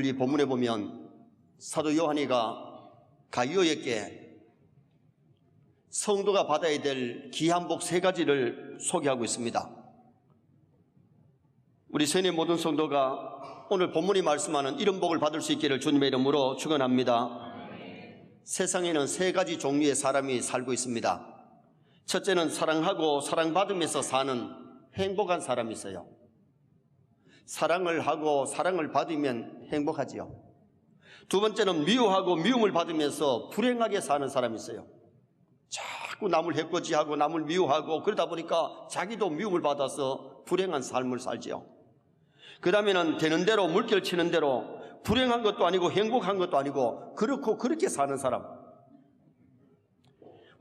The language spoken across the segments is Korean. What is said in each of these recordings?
오늘 이 본문에 보면 사도 요한이가 가이오에게 성도가 받아야 될 귀한 복 3가지를 소개하고 있습니다. 우리 세뇌 모든 성도가 오늘 본문이 말씀하는 이런 복을 받을 수 있기를 주님의 이름으로 축원합니다. 세상에는 3가지 종류의 사람이 살고 있습니다. 첫째는 사랑하고 사랑받으면서 사는 행복한 사람이 있어요. 사랑을 하고 사랑을 받으면 행복하지요. 두 번째는 미워하고 미움을 받으면서 불행하게 사는 사람이 있어요. 자꾸 남을 해코지하고 남을 미워하고 그러다 보니까 자기도 미움을 받아서 불행한 삶을 살지요. 그 다음에는 되는 대로 물결 치는 대로 불행한 것도 아니고 행복한 것도 아니고 그렇고 그렇게 사는 사람.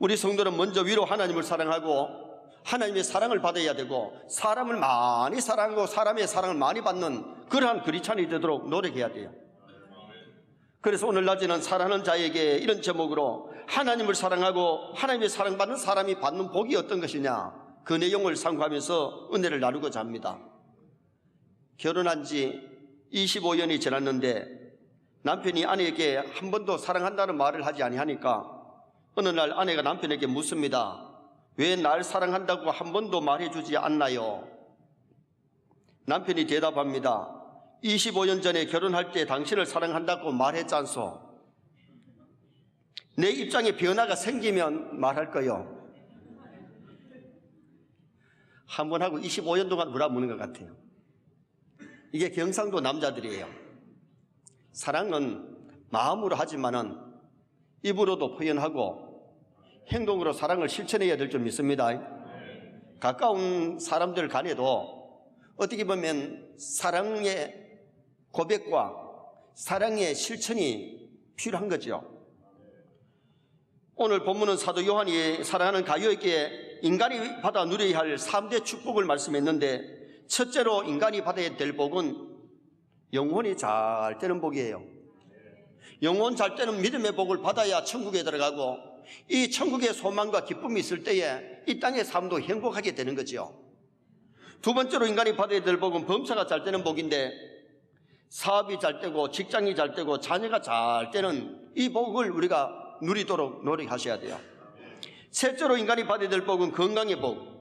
우리 성도는 먼저 위로 하나님을 사랑하고 하나님의 사랑을 받아야 되고 사람을 많이 사랑하고 사람의 사랑을 많이 받는 그러한 크리스찬이 되도록 노력해야 돼요. 그래서 오늘 낮에는 사랑하는 자에게 이런 제목으로 하나님을 사랑하고 하나님의 사랑받는 사람이 받는 복이 어떤 것이냐, 그 내용을 상고하면서 은혜를 나누고자 합니다. 결혼한 지 25년이 지났는데 남편이 아내에게 한 번도 사랑한다는 말을 하지 아니하니까 어느 날 아내가 남편에게 묻습니다. 왜 날 사랑한다고 한 번도 말해주지 않나요? 남편이 대답합니다. 25년 전에 결혼할 때 당신을 사랑한다고 말했잖소. 내 입장에 변화가 생기면 말할 거요. 한 번 하고 25년 동안 물어보는 것 같아요. 이게 경상도 남자들이에요. 사랑은 마음으로 하지만은 입으로도 표현하고 행동으로 사랑을 실천해야 될 줄 믿습니다. 가까운 사람들 간에도 어떻게 보면 사랑의 고백과 사랑의 실천이 필요한 거죠. 오늘 본문은 사도 요한이 사랑하는 가이오에게 인간이 받아 누려야 할 3대 축복을 말씀했는데, 첫째로 인간이 받아야 될 복은 영혼이 잘 되는 복이에요. 영혼 잘 되는 믿음의 복을 받아야 천국에 들어가고 이 천국의 소망과 기쁨이 있을 때에 이 땅의 삶도 행복하게 되는 거죠. 두 번째로 인간이 받아야 될 복은 범사가 잘 되는 복인데, 사업이 잘 되고 직장이 잘 되고 자녀가 잘 되는 이 복을 우리가 누리도록 노력하셔야 돼요. 셋째로 인간이 받아야 될 복은 건강의 복.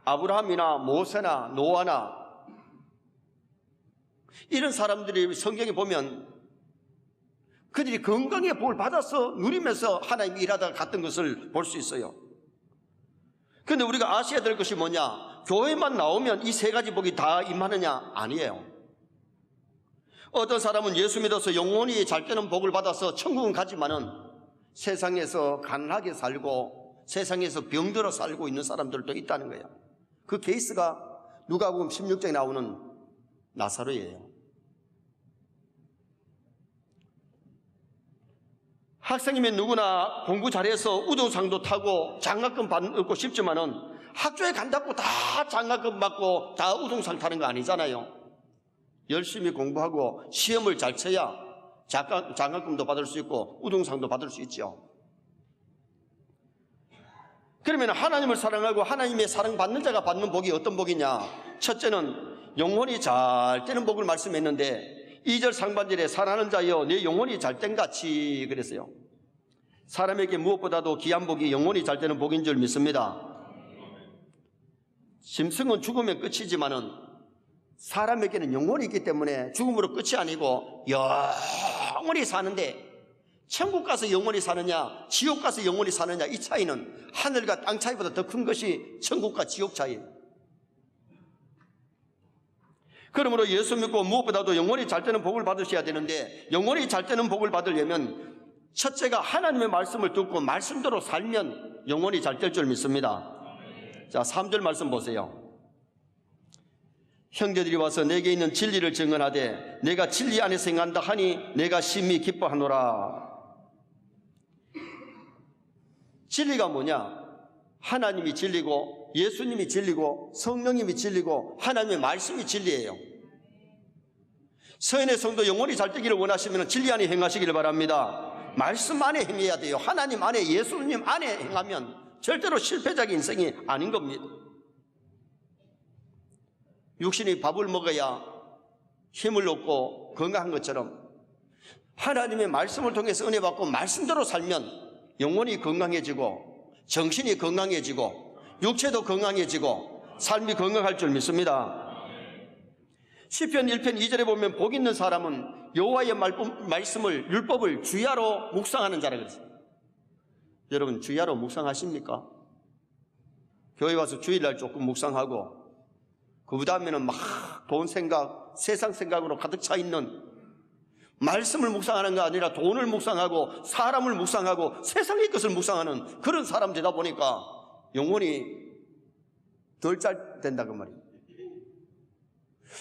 아브라함이나 모세나 노아나 이런 사람들이 성경에 보면 그들이 건강의 복을 받아서 누리면서 하나님이 일하다가 갔던 것을 볼 수 있어요. 그런데 우리가 아셔야 될 것이 뭐냐? 교회만 나오면 이 3가지 복이 다 임하느냐? 아니에요. 어떤 사람은 예수 믿어서 영혼이 잘 되는 복을 받아서 천국은 가지만은 세상에서 가난하게 살고 세상에서 병들어 살고 있는 사람들도 있다는 거예요. 그 케이스가 누가복음 16장에 나오는 나사로예요. 학생이면 누구나 공부 잘해서 우등상도 타고 장학금 받고 싶지만은 학교에 간다고 다 장학금 받고 다 우등상 타는 거 아니잖아요. 열심히 공부하고 시험을 잘 쳐야 장학금도 받을 수 있고 우등상도 받을 수 있죠. 그러면 하나님을 사랑하고 하나님의 사랑받는 자가 받는 복이 어떤 복이냐? 첫째는 영혼이 잘 되는 복을 말씀했는데 2절 상반절에 사랑하는 자여 내 영혼이 잘 된 같이 그랬어요. 사람에게 무엇보다도 귀한 복이 영혼이 잘 되는 복인 줄 믿습니다. 짐승은 죽으면 끝이지만은 사람에게는 영혼이 있기 때문에 죽음으로 끝이 아니고 영원히 사는데, 천국 가서 영원히 사느냐 지옥 가서 영원히 사느냐, 이 차이는 하늘과 땅 차이보다 더 큰 것이 천국과 지옥 차이예요. 그러므로 예수 믿고 무엇보다도 영원히 잘 되는 복을 받으셔야 되는데, 영원히 잘 되는 복을 받으려면 첫째가 하나님의 말씀을 듣고 말씀대로 살면 영원히 잘 될 줄 믿습니다. 자, 3절 말씀 보세요. 형제들이 와서 내게 있는 진리를 증언하되 내가 진리 안에서 행한다 하니 내가 심히 기뻐하노라. 진리가 뭐냐? 하나님이 진리고 예수님이 진리고 성령님이 진리고 하나님의 말씀이 진리예요. 서인의 성도 영혼이 잘 되기를 원하시면 진리 안에 행하시기를 바랍니다. 말씀 안에 행해야 돼요. 하나님 안에, 예수님 안에 행하면 절대로 실패자의 인생이 아닌 겁니다. 육신이 밥을 먹어야 힘을 얻고 건강한 것처럼 하나님의 말씀을 통해서 은혜 받고 말씀대로 살면 영혼이 건강해지고 정신이 건강해지고 육체도 건강해지고 삶이 건강할 줄 믿습니다. 시편 1편 2절에 보면 복 있는 사람은 여호와의 말씀을 율법을 주야로 묵상하는 자라 그랬어요. 여러분 주야로 묵상하십니까? 교회 와서 주일날 조금 묵상하고 그 다음에는 막 돈 생각, 세상 생각으로 가득 차 있는, 말씀을 묵상하는 게 아니라 돈을 묵상하고 사람을 묵상하고 세상의 것을 묵상하는 그런 사람 되다 보니까 영혼이 덜 잘 된다 그 말이에요.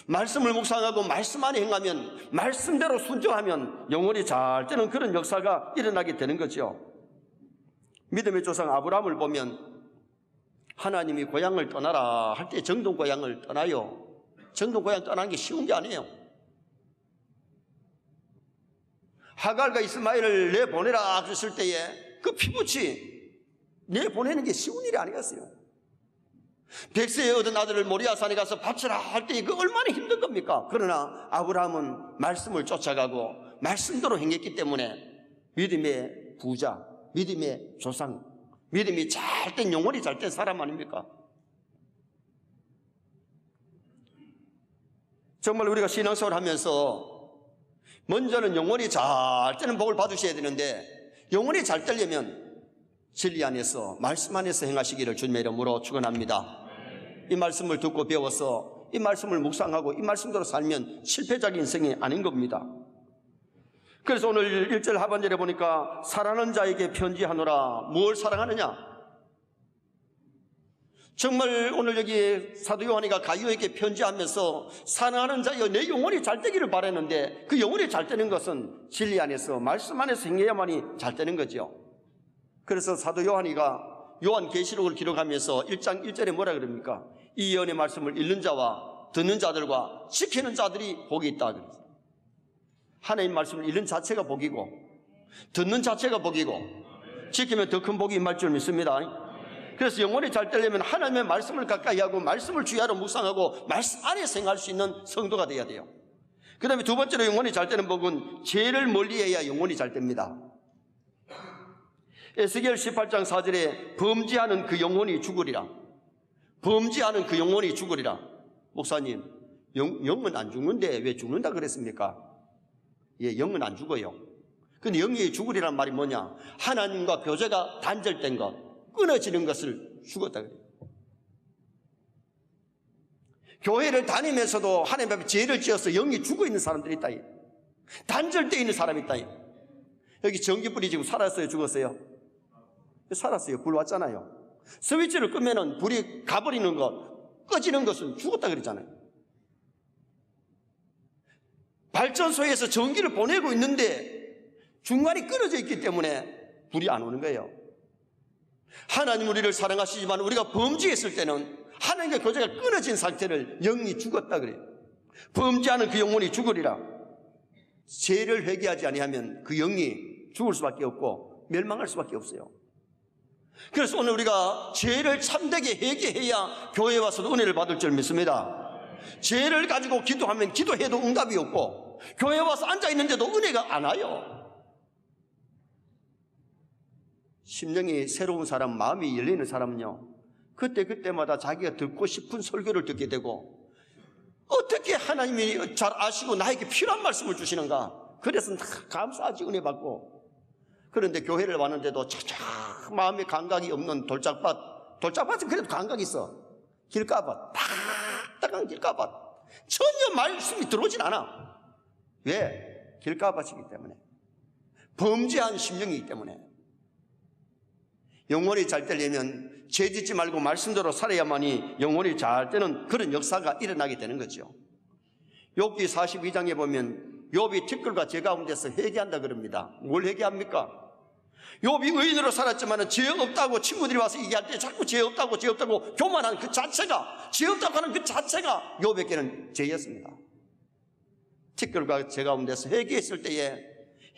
말씀을 묵상하고 말씀 안에 행하면, 말씀대로 순종하면 영혼이 잘 되는 그런 역사가 일어나게 되는 거죠. 믿음의 조상 아브라함을 보면 하나님이 고향을 떠나라 할 때 정동 고향을 떠나요. 정동 고향 떠나는 게 쉬운 게 아니에요. 하갈과 이스마엘을 내보내라 그랬을 때에 그 피부치 내보내는 게 쉬운 일이 아니었어요. 백세에 얻은 아들을 모리아산에 가서 바치라 할 때 그 얼마나 힘든 겁니까? 그러나 아브라함은 말씀을 쫓아가고 말씀대로 행했기 때문에 믿음의 부자, 믿음의 조상, 믿음이 잘된 영혼이 잘된 사람 아닙니까? 정말 우리가 신앙생활을 하면서 먼저는 영혼이 잘 되는 복을 받으셔야 되는데, 영혼이 잘 되려면 진리 안에서 말씀 안에서 행하시기를 주님의 이름으로 축원합니다. 이 말씀을 듣고 배워서 이 말씀을 묵상하고 이 말씀대로 살면 실패자의 인생이 아닌 겁니다. 그래서 오늘 1절 하반절에 보니까 사랑하는 자에게 편지하노라. 무엇을 사랑하느냐? 정말 오늘 여기 사도 요한이가 가이오에게 편지하면서 사랑하는 자여 내 영혼이 잘 되기를 바랐는데, 그 영혼이 잘 되는 것은 진리 안에서 말씀 안에서 행해야만이 잘 되는 거죠. 그래서 사도 요한이가 요한계시록을 기록하면서 1장 1절에 뭐라 그럽니까? 이 예언의 말씀을 읽는 자와 듣는 자들과 지키는 자들이 복이 있다 그랬어요. 하나님 말씀을 읽는 자체가 복이고 듣는 자체가 복이고 지키면 더 큰 복이 임할 줄 믿습니다. 그래서 영혼이 잘 되려면 하나님의 말씀을 가까이 하고 말씀을 주야로 묵상하고 말씀 안에 생활할 수 있는 성도가 되어야 돼요. 그 다음에 두 번째로 영혼이 잘 되는 복은 죄를 멀리해야 영혼이 잘 됩니다. 에스겔 18장 4절에 범죄하는 그 영혼이 죽으리라. 범죄하는 그 영혼이 죽으리라. 목사님, 영은 안 죽는데 왜 죽는다 그랬습니까? 예, 영은 안 죽어요. 근데 영이 죽으리란 말이 뭐냐? 하나님과 교제가 단절된 것, 끊어지는 것을 죽었다 그래요. 교회를 다니면서도 하나님 앞에 죄를 지어서 영이 죽어있는 사람들이 있다. 단절되어 있는 사람이 있다. 여기 전기불이 지금 살았어요, 죽었어요? 살았어요. 불 왔잖아요. 스위치를 끄면은 불이 가버리는 것, 꺼지는 것은 죽었다 그랬잖아요. 발전소에서 전기를 보내고 있는데 중간이 끊어져 있기 때문에 불이 안 오는 거예요. 하나님 우리를 사랑하시지만 우리가 범죄했을 때는 하나님과 교제가 끊어진 상태를 영이 죽었다 그래요. 범죄하는 그 영혼이 죽으리라. 죄를 회개하지 아니하면 그 영이 죽을 수밖에 없고 멸망할 수밖에 없어요. 그래서 오늘 우리가 죄를 참되게 회개해야 교회에 와서도 은혜를 받을 줄 믿습니다. 죄를 가지고 기도하면 기도해도 응답이 없고 교회에 와서 앉아있는데도 은혜가 안 와요. 심령이 새로운 사람, 마음이 열리는 사람은요, 그때마다 자기가 듣고 싶은 설교를 듣게 되고, 어떻게 하나님이 잘 아시고 나에게 필요한 말씀을 주시는가, 그래서 감사하지 은혜 받고. 그런데 교회를 왔는데도 차차 마음의 감각이 없는 돌짝밭은 그래도 감각이 있어. 길가밭, 딱딱한 길가밭, 전혀 말씀이 들어오진 않아. 왜? 길가밭이기 때문에, 범죄한 심령이기 때문에. 영혼이 잘 되려면 죄 짓지 말고 말씀대로 살아야만이 영혼이 잘 되는 그런 역사가 일어나게 되는 거죠. 욥기 42장에 보면 욥이 티끌과 재 가운데서 회개한다 그럽니다. 뭘 회개합니까? 욥이 의인으로 살았지만 죄 없다고 친구들이 와서 얘기할 때 자꾸 죄 없다고 교만한 그 자체가, 죄 없다고 하는 그 자체가 욥에게는 죄였습니다. 티끌과 재 가운데서 회개했을 때에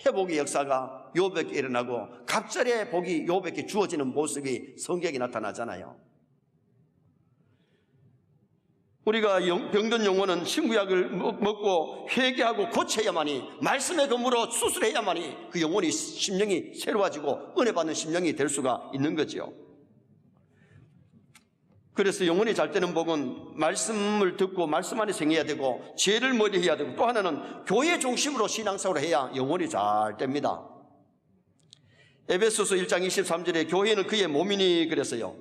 회복의 역사가 욥에게 일어나고 갑절의 복이 욥에게 주어지는 모습이 성경에 나타나잖아요. 우리가 병든 영혼은 신구약을 먹고 회개하고 고쳐야만이, 말씀의 검으로 수술해야만이 그 영혼이, 심령이 새로워지고 은혜 받는 심령이 될 수가 있는 거죠. 그래서 영혼이 잘 되는 복은 말씀을 듣고 말씀 안에 생해야 되고, 죄를 멀리해야 되고, 또 하나는 교회 중심으로 신앙생활을 해야 영혼이 잘 됩니다. 에베소서 1장 23절에 교회는 그의 몸이니 그랬어요.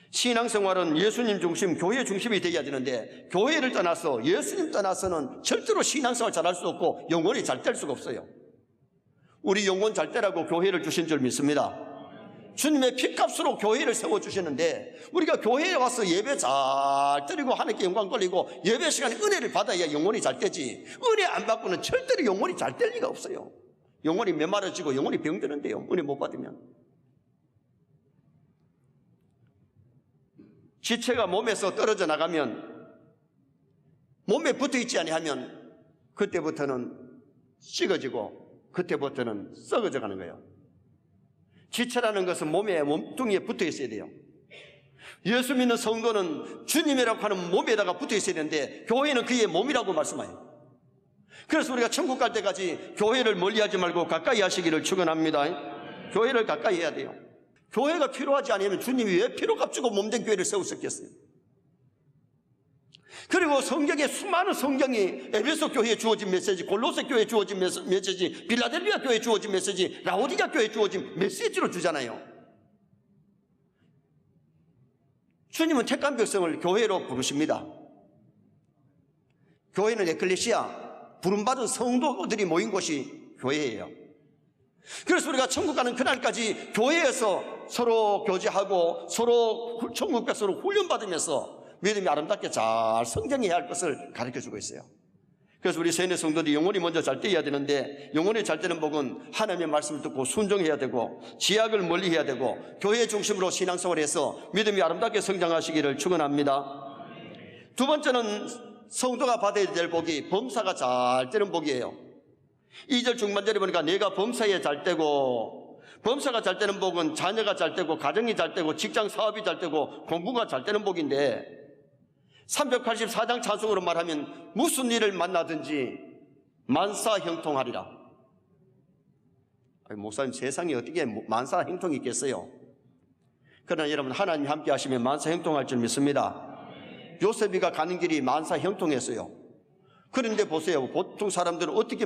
신앙생활은 예수님 중심, 교회 중심이 되어야 되는데, 교회를 떠나서 예수님 떠나서는 절대로 신앙생활 잘할 수 없고 영혼이 잘 될 수가 없어요. 우리 영혼 잘 되라고 교회를 주신 줄 믿습니다. 주님의 피값으로 교회를 세워주시는데, 우리가 교회에 와서 예배 잘 드리고 하나님께 영광 돌리고 예배 시간에 은혜를 받아야 영혼이 잘 되지, 은혜 안 받고는 절대로 영혼이 잘 될 리가 없어요. 영혼이 메마르지고 영혼이 병드는데요, 은혜 못 받으면. 지체가 몸에서 떨어져 나가면, 몸에 붙어있지 아니하면 그때부터는 식어지고 그때부터는 썩어져 가는 거예요. 지체라는 것은 몸에, 몸뚱이에 붙어 있어야 돼요. 예수 믿는 성도는 주님이라고 하는 몸에다가 붙어 있어야 되는데, 교회는 그의 몸이라고 말씀해요. 그래서 우리가 천국 갈 때까지 교회를 멀리하지 말고 가까이 하시기를 축원합니다. 교회를 가까이 해야 돼요. 교회가 필요하지 않으면 주님이 왜 피로값 주고 몸된 교회를 세우셨겠어요? 그리고 성경에 수많은 성경이 에베소 교회에 주어진 메시지, 골로새 교회에 주어진 메시지, 빌라델비아 교회에 주어진 메시지, 라오디게아 교회에 주어진 메시지로 주잖아요. 주님은 택한 백성을 교회로 부르십니다. 교회는 에클레시아, 부름받은 성도들이 모인 곳이 교회예요. 그래서 우리가 천국 가는 그날까지 교회에서 서로 교제하고 서로 천국 백성으로 훈련받으면서 믿음이 아름답게 잘 성장해야 할 것을 가르쳐주고 있어요. 그래서 우리 세뇌 성도들이 영혼이 먼저 잘 되어야 되는데, 영혼이 잘 되는 복은 하나님의 말씀을 듣고 순종해야 되고, 지약을 멀리해야 되고, 교회 중심으로 신앙생활을 해서 믿음이 아름답게 성장하시기를 축원합니다. 두 번째는 성도가 받아야 될 복이 범사가 잘 되는 복이에요. 2절 중반절에 보니까 내가 범사에 잘 되고, 범사가 잘 되는 복은 자녀가 잘 되고, 가정이 잘 되고, 직장 사업이 잘 되고, 공부가 잘 되는 복인데, 384장 찬송으로 말하면 무슨 일을 만나든지 만사형통하리라. 목사님, 세상에 어떻게 만사형통이 있겠어요? 그러나 여러분, 하나님 함께 하시면 만사형통할 줄 믿습니다. 요셉이가 가는 길이 만사형통했어요. 그런데 보세요, 보통 사람들은 어떻게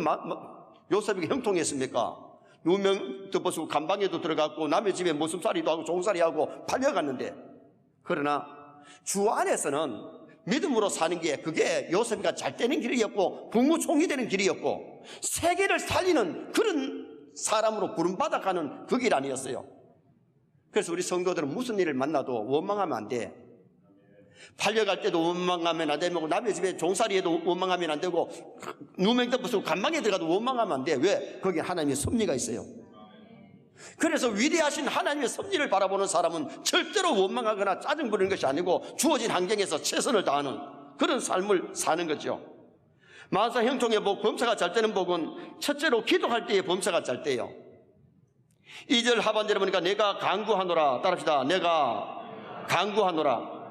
요셉이가 형통했습니까? 누명도 벗고 감방에도 들어갔고 남의 집에 모습살이도 하고 종살이하고 팔려갔는데, 그러나 주 안에서는 믿음으로 사는 게, 그게 요셉이가 잘 되는 길이었고 국무총리 되는 길이었고 세계를 살리는 그런 사람으로 부름받아가는 그 길 아니었어요. 그래서 우리 성도들은 무슨 일을 만나도 원망하면 안 돼. 팔려갈 때도 원망하면 안 되고, 남의 집에 종살이에도 원망하면 안 되고, 누명도 벗고 감방에 들어가도 원망하면 안 돼. 왜? 거기에 하나님의 섭리가 있어요. 그래서 위대하신 하나님의 섭리를 바라보는 사람은 절대로 원망하거나 짜증 부리는 것이 아니고 주어진 환경에서 최선을 다하는 그런 삶을 사는 거죠. 만사형통의 복, 범사가 잘 되는 복은 첫째로 기도할 때의 범사가 잘 돼요. 2절 하반절에 보니까 내가 간구하노라. 따라합시다. 내가 간구하노라.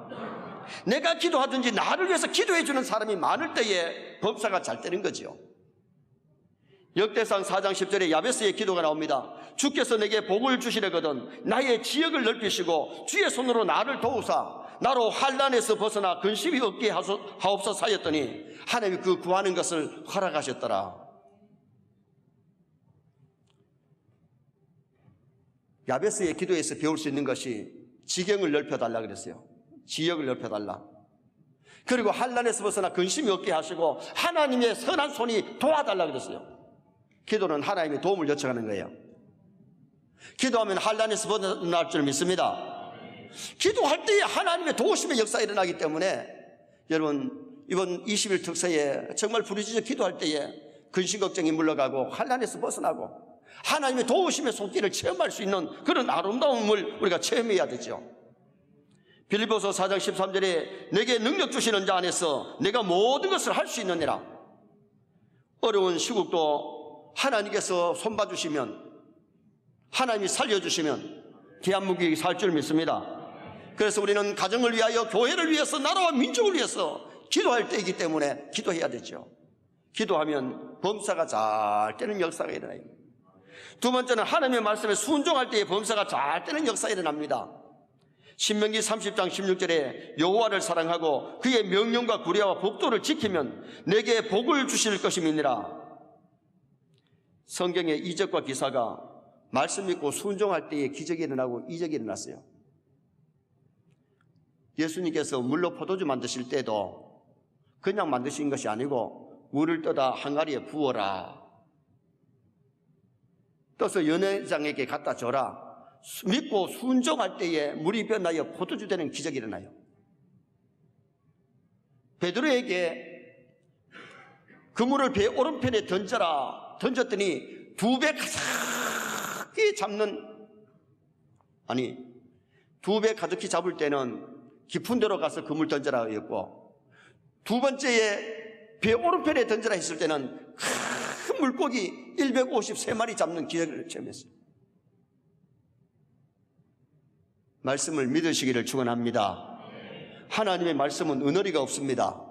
내가 기도하든지 나를 위해서 기도해 주는 사람이 많을 때에 범사가 잘 되는 거죠. 역대상 4장 10절에 야베스의 기도가 나옵니다. 주께서 내게 복을 주시려거든 나의 지역을 넓히시고 주의 손으로 나를 도우사 나로 환난에서 벗어나 근심이 없게 하옵소서 하였더니 하나님이 그 구하는 것을 허락하셨더라. 야베스의 기도에서 배울 수 있는 것이 지경을 넓혀달라 그랬어요. 지역을 넓혀달라. 그리고 환난에서 벗어나 근심이 없게 하시고 하나님의 선한 손이 도와달라 그랬어요. 기도는 하나님의 도움을 요청하는 거예요. 기도하면 환난에서 벗어날 줄 믿습니다. 기도할 때에 하나님의 도우심의 역사가 일어나기 때문에 여러분, 이번 20일 특세에 정말 부르짖어 기도할 때에 근심 걱정이 물러가고 환난에서 벗어나고 하나님의 도우심의 손길을 체험할 수 있는 그런 아름다움을 우리가 체험해야 되죠. 빌립보서 4장 13절에 내게 능력 주시는 자 안에서 내가 모든 것을 할 수 있느니라. 어려운 시국도 하나님께서 손봐주시면, 하나님이 살려주시면 기한무기 살 줄 믿습니다. 그래서 우리는 가정을 위하여, 교회를 위해서, 나라와 민족을 위해서 기도할 때이기 때문에 기도해야 되죠. 기도하면 범사가 잘 되는 역사가 일어나요. 두 번째는 하나님의 말씀에 순종할 때에 범사가 잘 되는 역사가 일어납니다. 신명기 30장 16절에 여호와를 사랑하고 그의 명령과 구례와 법도를 지키면 내게 복을 주실 것임이니라. 성경의 이적과 기사가 말씀 믿고 순종할 때에 기적이 일어나고 이적이 일어났어요. 예수님께서 물로 포도주 만드실 때도 그냥 만드신 것이 아니고 물을 떠다 항아리에 부어라, 떠서 연회장에게 갖다 줘라. 믿고 순종할 때에 물이 변하여 포도주 되는 기적이 일어나요. 베드로에게 그 물을 배 오른편에 던져라, 던졌더니 2배 가득히 잡는, 아니 2배 가득히 잡을 때는 깊은 데로 가서 그 물 던져라 했고, 두 번째에 배 오른편에 던져라 했을 때는 큰 물고기 153마리 잡는 기적을 체험했어요. 말씀을 믿으시기를 축원합니다. 하나님의 말씀은 은어리가 없습니다.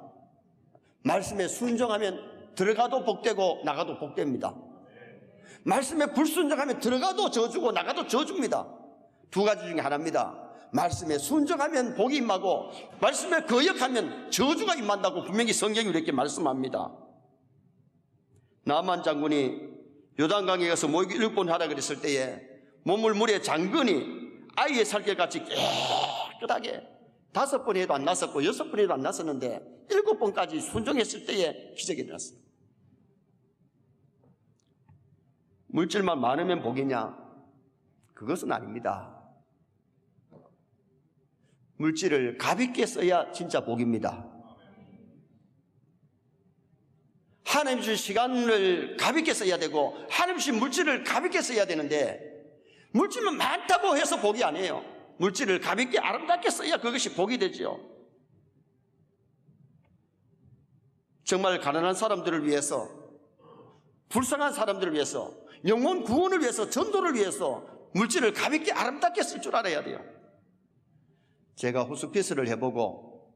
말씀에 순종하면 들어가도 복되고 나가도 복됩니다. 말씀에 불순종하면 들어가도 저주고 나가도 저주입니다. 두 가지 중에 하나입니다. 말씀에 순종하면 복이 임하고 말씀에 거역하면 저주가 임한다고 분명히 성경이 이렇게 말씀합니다. 나만 장군이 요단강에 가서 모기 7번 하라 그랬을 때에 몸을 물에 잠그니 아이의 살결같이 깨끗하게 5번 해도 안 났었고 6번 해도 안 났었는데 7번까지 순종했을 때에 기적이 일어났어요. 물질만 많으면 복이냐? 그것은 아닙니다. 물질을 가볍게 써야 진짜 복입니다. 하나님 주신 시간을 가볍게 써야 되고 하나님 주신 물질을 가볍게 써야 되는데, 물질만 많다고 해서 복이 아니에요. 물질을 가볍게 아름답게 써야 그것이 복이 되죠. 정말 가난한 사람들을 위해서, 불쌍한 사람들을 위해서, 영혼 구원을 위해서, 전도를 위해서 물질을 가볍게 아름답게 쓸 줄 알아야 돼요. 제가 호스피스를 해보고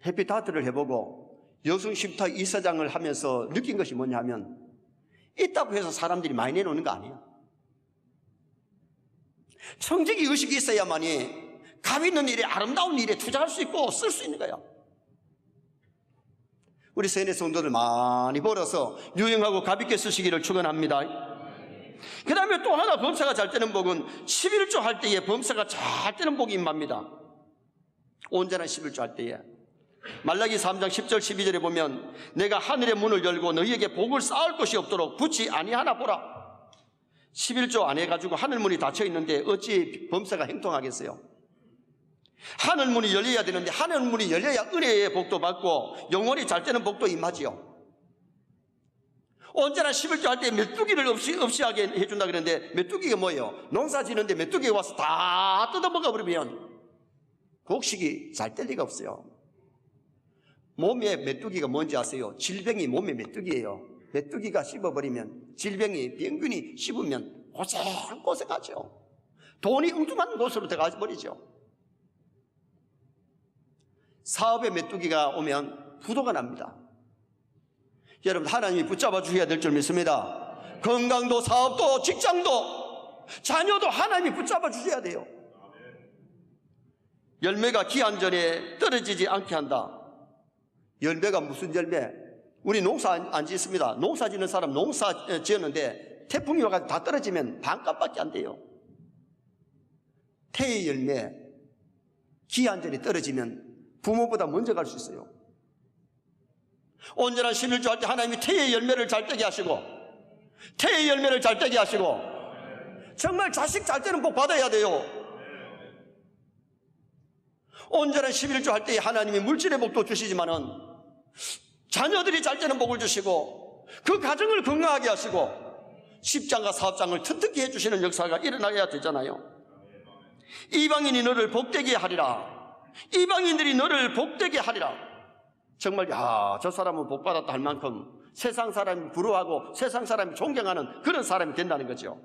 해피타트를 해보고 여성쉼터 이사장을 하면서 느낀 것이 뭐냐 하면, 있다고 해서 사람들이 많이 내놓는 거 아니에요. 청지기 의식이 있어야만이 값 있는 일에, 아름다운 일에 투자할 수 있고 쓸 수 있는 거예요. 우리 세뇌 성도들 많이 벌어서 유용하고 가볍게 쓰시기를 축원합니다. 그 다음에 또 하나 범사가 잘 되는 복은 11조 할 때에 범사가 잘 되는 복이 임합니다. 온전한 11조 할 때에 말라기 3장 10절 12절에 보면 내가 하늘의 문을 열고 너희에게 복을 쌓을 것이 없도록 붙지 아니하나 보라. 11조 안 해가지고 하늘문이 닫혀 있는데 어찌 범사가 행통하겠어요? 하늘문이 열려야 되는데 하늘문이 열려야 은혜의 복도 받고 영원히 잘 되는 복도 임하지요. 언제나 11조 할 때 메뚜기를 없이 하게 해준다 그랬는데, 메뚜기가 뭐예요? 농사 지는데 메뚜기가 와서 다 뜯어먹어 버리면 곡식이 잘 될 리가 없어요. 몸에 메뚜기가 뭔지 아세요? 질병이 몸에 메뚜기예요. 메뚜기가 씹어버리면, 질병이 병균이 씹으면 고생하죠. 돈이 엉뚱한 곳으로 들어가 버리죠. 사업에 메뚜기가 오면 부도가 납니다. 여러분, 하나님이 붙잡아 주셔야 될 줄 믿습니다. 건강도, 사업도, 직장도, 자녀도 하나님이 붙잡아 주셔야 돼요. 열매가 기한 전에 떨어지지 않게 한다. 열매가 무슨 열매? 우리 농사 안 짓습니다. 농사 짓는 사람 농사 지었는데 태풍이 와가지고 다 떨어지면 반값밖에 안 돼요. 태의 열매, 기한 전에 떨어지면 부모보다 먼저 갈 수 있어요. 온전한 11조 할 때 하나님이 태의 열매를 잘 떼게 하시고, 태의 열매를 잘 떼게 하시고, 정말 자식 잘 되는 복 받아야 돼요. 온전한 11조 할 때 하나님이 물질의 복도 주시지만은 자녀들이 잘 되는 복을 주시고 그 가정을 건강하게 하시고 십장과 사업장을 튼튼히 해주시는 역사가 일어나야 되잖아요. 이방인이 너를 복되게 하리라. 이방인들이 너를 복되게 하리라. 정말 저 사람은 복받았다 할 만큼 세상 사람이 부러워하고 세상 사람이 존경하는 그런 사람이 된다는 거죠.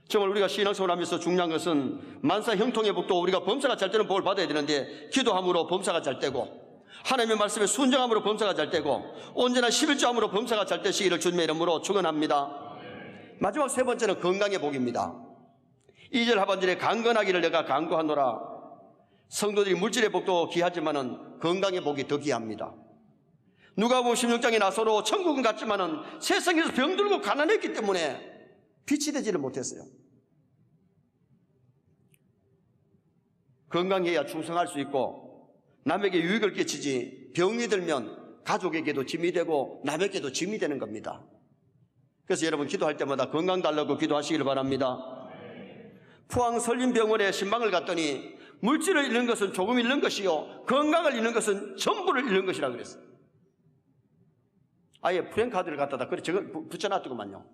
정말 우리가 신앙생활 하면서 중요한 것은 만사 형통의 복도, 우리가 범사가 잘 되는 복을 받아야 되는데 기도함으로 범사가 잘 되고 하나님의 말씀에 순종함으로 범사가 잘 되고 언제나 11조함으로 범사가 잘 되시기를 주님의 이름으로 축원합니다. 마지막 세 번째는 건강의 복입니다. 2절 하반절에 강건하기를 내가 간구하노라. 성도들이 물질의 복도 귀하지만은 건강의 복이 더 귀합니다. 누가복음 16장에 나서로 천국은 갔지만은 세상에서 병들고 가난했기 때문에 빛이 되지를 못했어요. 건강해야 충성할 수 있고 남에게 유익을 끼치지, 병이 들면 가족에게도 짐이 되고 남에게도 짐이 되는 겁니다. 그래서 여러분 기도할 때마다 건강 달라고 기도하시길 바랍니다. 포항 설림병원에 신방을 갔더니 물질을 잃는 것은 조금 잃는 것이요 건강을 잃는 것은 전부를 잃는 것이라 그랬어요. 아예 프랭카드를 갖다가 그래 붙여놨더구만요.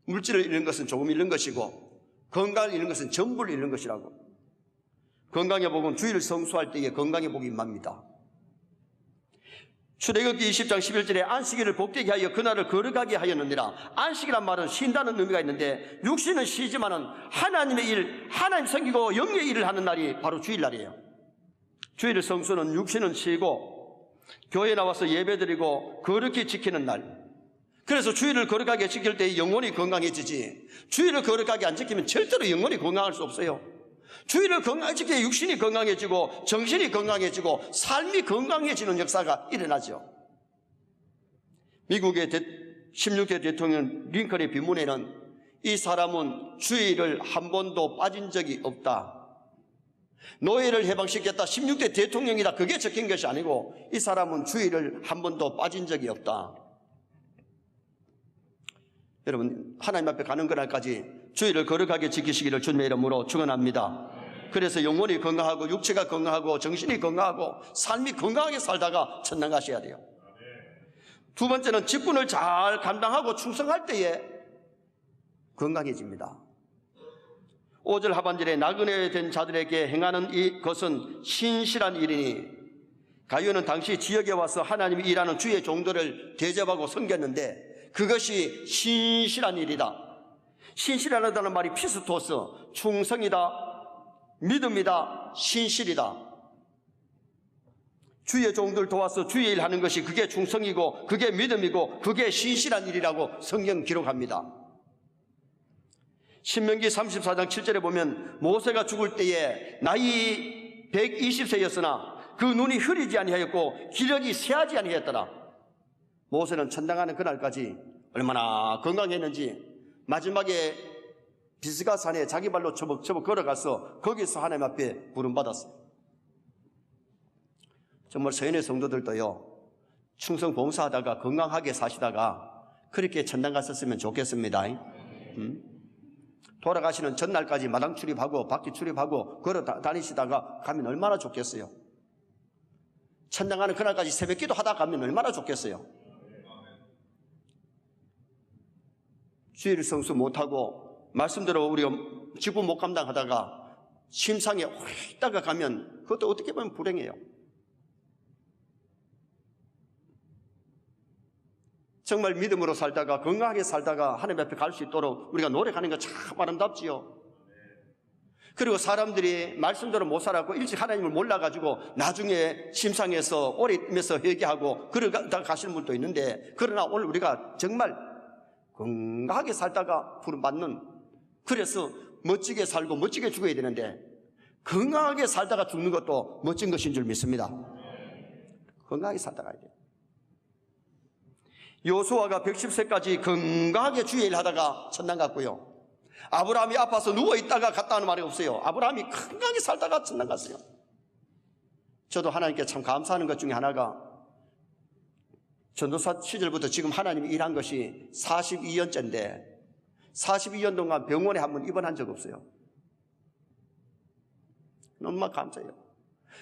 물질을 잃는 것은 조금 잃는 것이고 건강을 잃는 것은 전부를 잃는 것이라고. 건강의 복은 주일을 성수할 때에 건강의 복이 임합니다. 출애굽기 20장 11절에 안식일을 복되게 하여 그날을 거룩하게 하였느니라. 안식이란 말은 쉰다는 의미가 있는데 육신은 쉬지만은 하나님의 일, 하나님 섬기고 영의 일을 하는 날이 바로 주일날이에요. 주일을 성수는 육신은 쉬고 교회에 나와서 예배드리고 거룩히 지키는 날. 그래서 주일을 거룩하게 지킬 때 영혼이 건강해지지, 주일을 거룩하게 안 지키면 절대로 영혼이 건강할 수 없어요. 주일을 건강하게 지켜야 육신이 건강해지고 정신이 건강해지고 삶이 건강해지는 역사가 일어나죠. 미국의 16대 대통령 링컨의 비문에는 이 사람은 주일을 한 번도 빠진 적이 없다. 노예를 해방시켰다. 16대 대통령이다. 그게 적힌 것이 아니고 이 사람은 주일을 한 번도 빠진 적이 없다. 여러분 하나님 앞에 가는 그날까지 주일을 거룩하게 지키시기를 주님의 이름으로 축원합니다. 그래서 영혼이 건강하고 육체가 건강하고 정신이 건강하고 삶이 건강하게 살다가 천당 가셔야 돼요. 두 번째는 직분을 잘 감당하고 충성할 때에 건강해집니다. 5절 하반절에 나그네 된 자들에게 행하는 이것은 신실한 일이니 가룟은 당시 지역에 와서 하나님이 일하는 주의 종들을 대접하고 섬겼는데 그것이 신실한 일이다. 신실하다는 말이 피스토스, 충성이다, 믿음이다, 신실이다. 주의 종들 도와서 주의 일 하는 것이 그게 충성이고 그게 믿음이고 그게 신실한 일이라고 성경 기록합니다. 신명기 34장 7절에 보면 모세가 죽을 때에 나이 120세였으나 그 눈이 흐리지 아니하였고 기력이 쇠하지 아니하였더라. 모세는 천당하는 그날까지 얼마나 건강했는지 마지막에 비스가 산에 자기 발로 처벅처벅 걸어가서 거기서 하나님 앞에 부름받았어요. 정말 서인의 성도들도요, 충성 봉사하다가 건강하게 사시다가 그렇게 천당 갔었으면 좋겠습니다. 돌아가시는 전날까지 마당 출입하고 밖에 출입하고 걸어 다니시다가 가면 얼마나 좋겠어요. 천당 가는 그날까지 새벽 기도 하다 가면 얼마나 좋겠어요. 주일 성수 못하고 말씀대로 우리가 직분 못 감당하다가 심상에 오래 있다가 가면 그것도 어떻게 보면 불행해요. 정말 믿음으로 살다가 건강하게 살다가 하나님 앞에 갈 수 있도록 우리가 노력하는 거 참 아름답지요. 그리고 사람들이 말씀대로 못 살았고 일찍 하나님을 몰라가지고 나중에 심상에서 오래 있면서 회개하고 그러다 가시는 분도 있는데, 그러나 오늘 우리가 정말 건강하게 살다가 부름받는, 그래서 멋지게 살고 멋지게 죽어야 되는데 건강하게 살다가 죽는 것도 멋진 것인 줄 믿습니다. 건강하게 살다가 가야 돼요. 요수아가 110세까지 건강하게 주의 일 하다가 천당 갔고요. 아브라함이 아파서 누워있다가 갔다는 말이 없어요. 아브라함이 건강하게 살다가 천당 갔어요. 저도 하나님께 참 감사하는 것 중에 하나가, 전도사 시절부터 지금 하나님이 일한 것이 42년째인데 42년 동안 병원에 한 번 입원한 적 없어요. 너무 감사해요.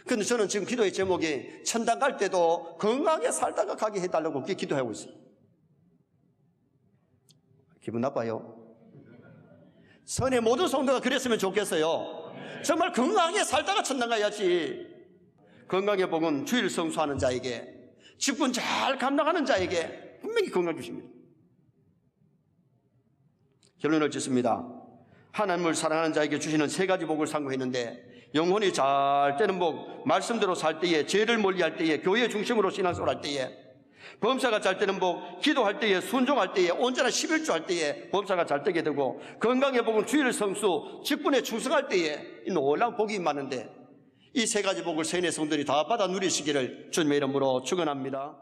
근데 저는 지금 기도의 제목이 천당 갈 때도 건강하게 살다가 가게 해달라고 그렇게 기도하고 있어요. 기분 나빠요? 선의 모든 성도가 그랬으면 좋겠어요. 정말 건강하게 살다가 천당 가야지. 건강의 복은 주일 성수하는 자에게, 직분 잘 감당하는 자에게 분명히 건강 주십니다. 결론을 짓습니다. 하나님을 사랑하는 자에게 주시는 세 가지 복을 상고했는데, 영혼이 잘 되는 복, 말씀대로 살 때에, 죄를 멀리할 때에, 교회 중심으로 신앙생활 할 때에, 범사가 잘 되는 복, 기도할 때에, 순종할 때에, 온전한 11조 할 때에 범사가 잘 되게 되고, 건강의 복은 주일 성수, 직분에 충성할 때에 이 놀라운 복이 많은데, 이 세 가지 복을 세뇌 성들이 다 받아 누리시기를 주님의 이름으로 축원합니다.